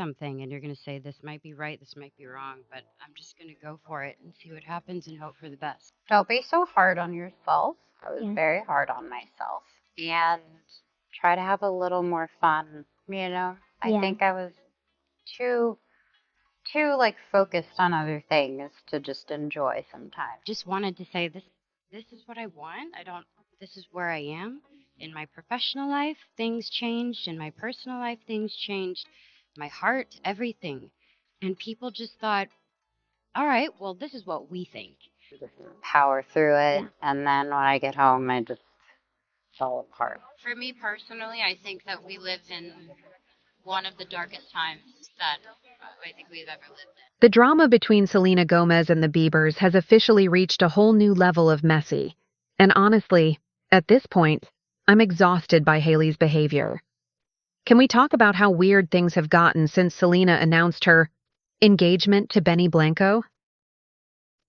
something and you're going to say, this might be right, this might be wrong, but I'm just going to go for it and see what happens and hope for the best. Don't be so hard on yourself. I was Yeah. very hard on myself. And try to have a little more fun, you know? I Yeah. think I was too like focused on other things to just enjoy sometimes. Just wanted to say, this is what I want. I don't This is where I am in my professional life. Things changed in my personal life, things changed my heart, everything. And people just thought, all right, well, this is what we think. Just power through it. Yeah. And then when I get home, I just fall apart. For me personally, I think that we live in one of the darkest times that I think we've ever lived in. The drama between Selena Gomez and the Biebers has officially reached a whole new level of messy. And honestly, at this point, I'm exhausted by Hailey's behavior. Can we talk about how weird things have gotten since Selena announced her engagement to Benny Blanco?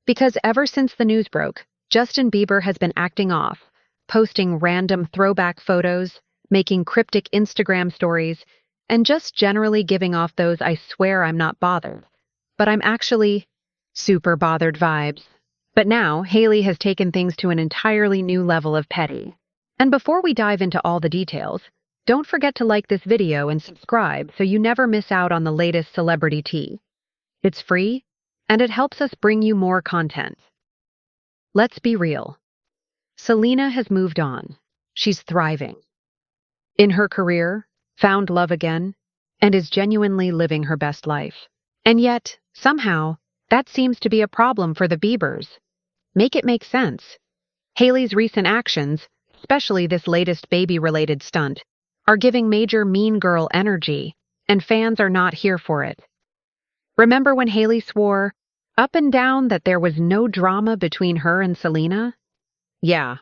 Because ever since the news broke, Justin Bieber has been acting off, posting random throwback photos, making cryptic Instagram stories, and just generally giving off those I swear I'm not bothered, but I'm actually super bothered vibes. But now, Hailey has taken things to an entirely new level of petty. And before we dive into all the details, don't forget to like this video and subscribe so you never miss out on the latest celebrity tea. It's free, and it helps us bring you more content. Let's be real. Selena has moved on. She's thriving. In her career, found love again, and is genuinely living her best life. And yet, somehow, that seems to be a problem for the Biebers. Make it make sense. Hailey's recent actions, especially this latest baby-related stunt, are giving major mean girl energy, and fans are not here for it. Remember when Hailey swore up and down that there was no drama between her and Selena? Yeah,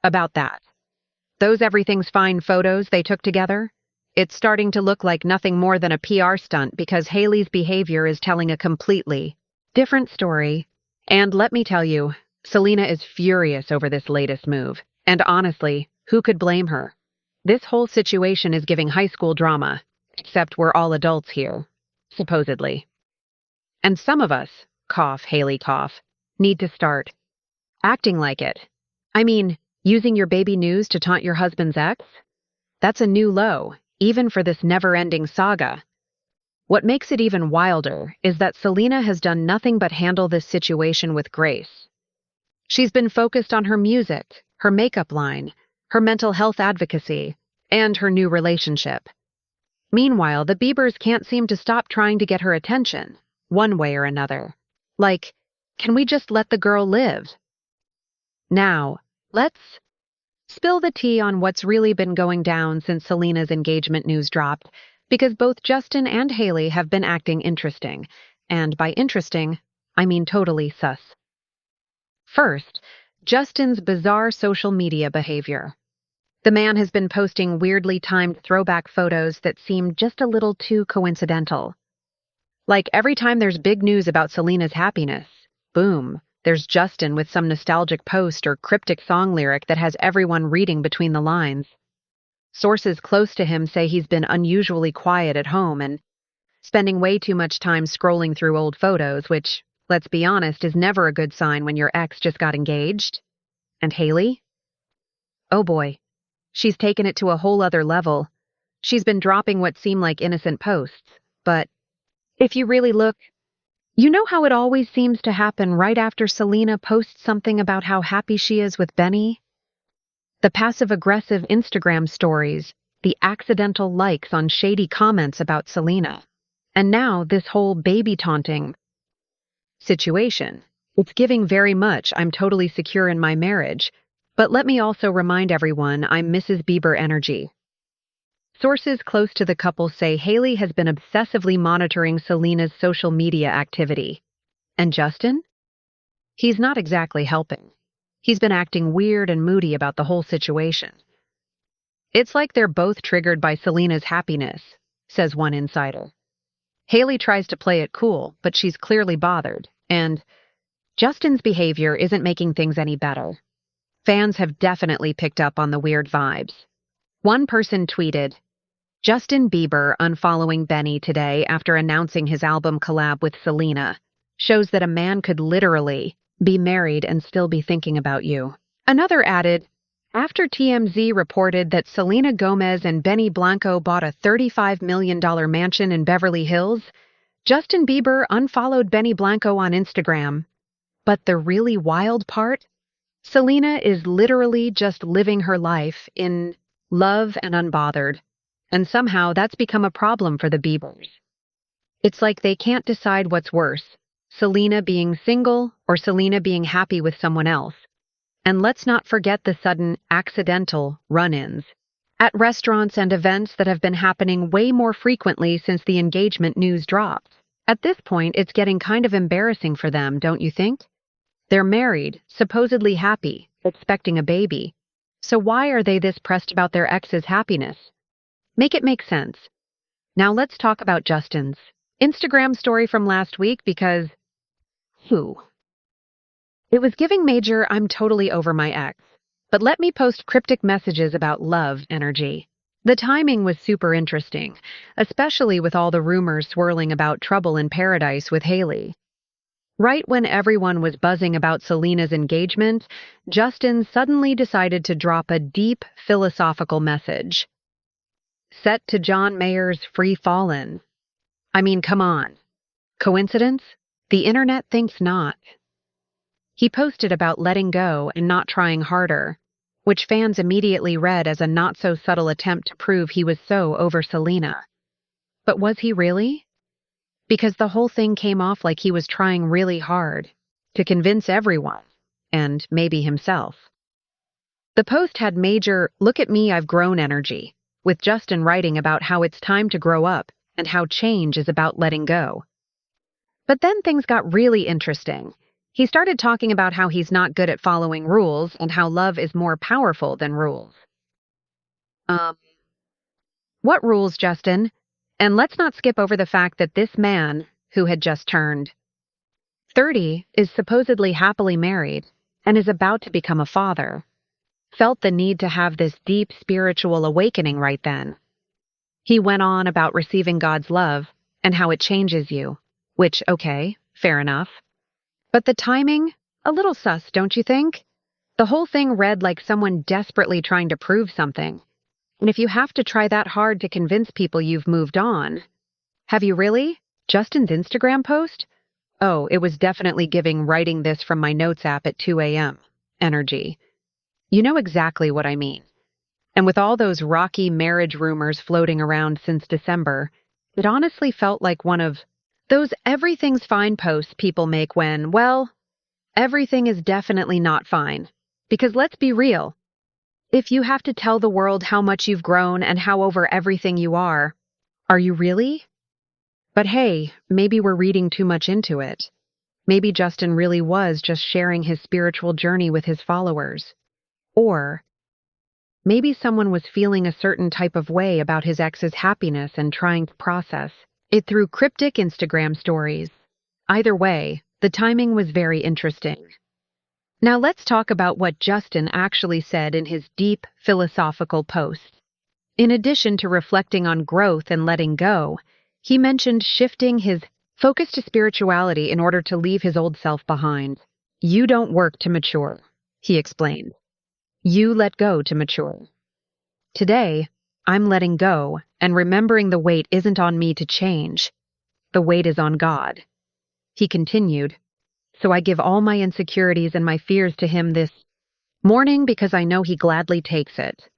about that. Those everything's fine photos they took together? It's starting to look like nothing more than a PR stunt because Hailey's behavior is telling a completely different story. And let me tell you, Selena is furious over this latest move. And honestly, who could blame her? This whole situation is giving high school drama, except we're all adults here, supposedly. And some of us, cough, Hailey cough, need to start acting like it. I mean, using your baby news to taunt your husband's ex? That's a new low, even for this never-ending saga. What makes it even wilder is that Selena has done nothing but handle this situation with grace. She's been focused on her music, her makeup line, her mental health advocacy, and her new relationship. Meanwhile, the Biebers can't seem to stop trying to get her attention, one way or another. Like, can we just let the girl live? Now, let's spill the tea on what's really been going down since Selena's engagement news dropped, because both Justin and Hailey have been acting interesting. And by interesting, I mean totally sus. First, Justin's bizarre social media behavior. The man has been posting weirdly timed throwback photos that seem just a little too coincidental. Like every time there's big news about Selena's happiness, boom, there's Justin with some nostalgic post or cryptic song lyric that has everyone reading between the lines. Sources close to him say he's been unusually quiet at home and spending way too much time scrolling through old photos, which, let's be honest, is never a good sign when your ex just got engaged. And Hailey? Oh boy, she's taken it to a whole other level. She's been dropping what seem like innocent posts, but if you really look, you know how it always seems to happen right after Selena posts something about how happy she is with Benny? The passive-aggressive Instagram stories, the accidental likes on shady comments about Selena, and now this whole baby taunting situation. It's giving very much I'm totally secure in my marriage, but let me also remind everyone I'm Mrs. Bieber energy. Sources close to the couple say Hailey has been obsessively monitoring Selena's social media activity. And Justin? He's not exactly helping. He's been acting weird and moody about the whole situation. It's like they're both triggered by Selena's happiness, says one insider. Hailey tries to play it cool, but she's clearly bothered, and Justin's behavior isn't making things any better. Fans have definitely picked up on the weird vibes. One person tweeted, Justin Bieber unfollowing Benny today after announcing his album collab with Selena shows that a man could literally be married and still be thinking about you. Another added, after TMZ reported that Selena Gomez and Benny Blanco bought a $35 million mansion in Beverly Hills, Justin Bieber unfollowed Benny Blanco on Instagram. But the really wild part? Selena is literally just living her life in love and unbothered. And somehow that's become a problem for the Biebers. It's like they can't decide what's worse, Selena being single or Selena being happy with someone else. And let's not forget the sudden accidental run-ins at restaurants and events that have been happening way more frequently since the engagement news dropped. At this point, it's getting kind of embarrassing for them, don't you think? They're married, supposedly happy, expecting a baby. So why are they this pressed about their ex's happiness? Make it make sense. Now let's talk about Justin's Instagram story from last week because it was giving major I'm totally over my ex. But let me post cryptic messages about love energy. The timing was super interesting, especially with all the rumors swirling about trouble in paradise with Hailey. Right when everyone was buzzing about Selena's engagement, Justin suddenly decided to drop a deep philosophical message. Set to John Mayer's Free Fallin'. I mean, come on. Coincidence? The internet thinks not. He posted about letting go and not trying harder, which fans immediately read as a not-so-subtle attempt to prove he was so over Selena. But was he really? Because the whole thing came off like he was trying really hard to convince everyone, and maybe himself. The post had major "look at me, I've grown" energy, with Justin writing about how it's time to grow up and how change is about letting go. But then things got really interesting. He started talking about how he's not good at following rules and how love is more powerful than rules. What rules, Justin? And let's not skip over the fact that this man, who had just turned 30, is supposedly happily married and is about to become a father, felt the need to have this deep spiritual awakening right then. He went on about receiving God's love and how it changes you, which, okay, fair enough. But the timing? A little sus, don't you think? The whole thing read like someone desperately trying to prove something. And if you have to try that hard to convince people you've moved on... Have you really? Justin's Instagram post? Oh, it was definitely giving writing this from my notes app at 2 a.m. energy. You know exactly what I mean. And with all those rocky marriage rumors floating around since December, it honestly felt like one of those everything's fine posts people make when, well, everything is definitely not fine. Because let's be real. If you have to tell the world how much you've grown and how over everything you are you really? But hey, maybe we're reading too much into it. Maybe Justin really was just sharing his spiritual journey with his followers. Or maybe someone was feeling a certain type of way about his ex's happiness and trying to process it through cryptic Instagram stories. Either way, the timing was very interesting. Now let's talk about what Justin actually said in his deep philosophical post. In addition to reflecting on growth and letting go, he mentioned shifting his focus to spirituality in order to leave his old self behind. You don't work to mature, he explained. You let go to mature. Today, I'm letting go and remembering the weight isn't on me to change. The weight is on God. He continued, so I give all my insecurities and my fears to him this morning because I know he gladly takes it.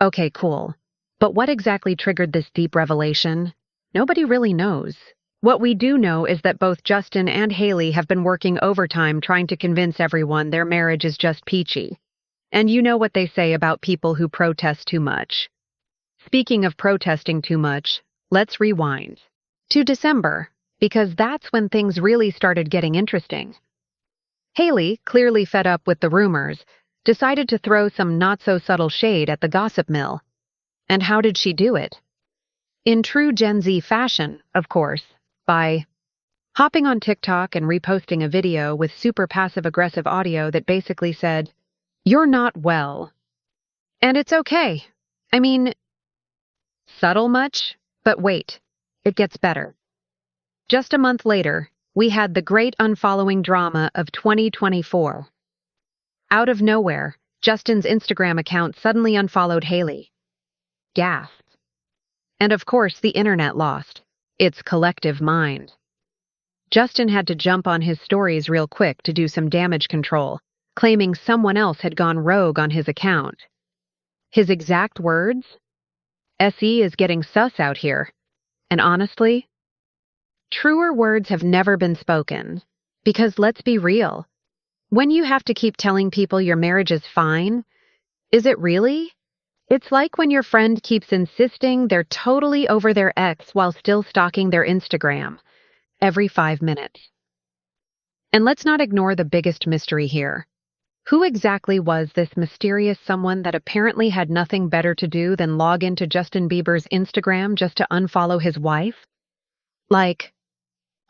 Okay, cool. But what exactly triggered this deep revelation? Nobody really knows. What we do know is that both Justin and Hailey have been working overtime trying to convince everyone their marriage is just peachy. And you know what they say about people who protest too much. Speaking of protesting too much, let's rewind to December, because that's when things really started getting interesting. Hailey, clearly fed up with the rumors, decided to throw some not-so-subtle shade at the gossip mill. And how did she do it? In true Gen Z fashion, of course, by hopping on TikTok and reposting a video with super passive-aggressive audio that basically said, "You're not well. And it's okay. I mean, Subtle much? But wait, it gets better. Just a month later, we had the great unfollowing drama of 2024. Out of nowhere, Justin's Instagram account suddenly unfollowed Hailey. Gasp. And of course, the internet lost its collective mind. Justin had to jump on his stories real quick to do some damage control, claiming someone else had gone rogue on his account. His exact words? SE is getting sus out here. And honestly, truer words have never been spoken. Because let's be real, when you have to keep telling people your marriage is fine, is it really? It's like when your friend keeps insisting they're totally over their ex while still stalking their Instagram every 5 minutes. And let's not ignore the biggest mystery here. Who exactly was this mysterious someone that apparently had nothing better to do than log into Justin Bieber's Instagram just to unfollow his wife? Like,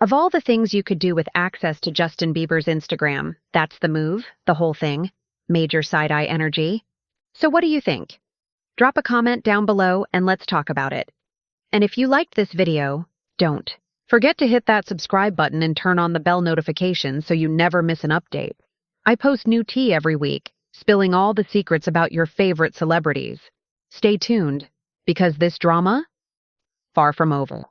of all the things you could do with access to Justin Bieber's Instagram, that's the move, the whole thing. Major side-eye energy. So what do you think? Drop a comment down below and let's talk about it. And if you liked this video, don't forget to hit that subscribe button and turn on the bell notification so you never miss an update. I post new tea every week, spilling all the secrets about your favorite celebrities. Stay tuned, because this drama, far from over.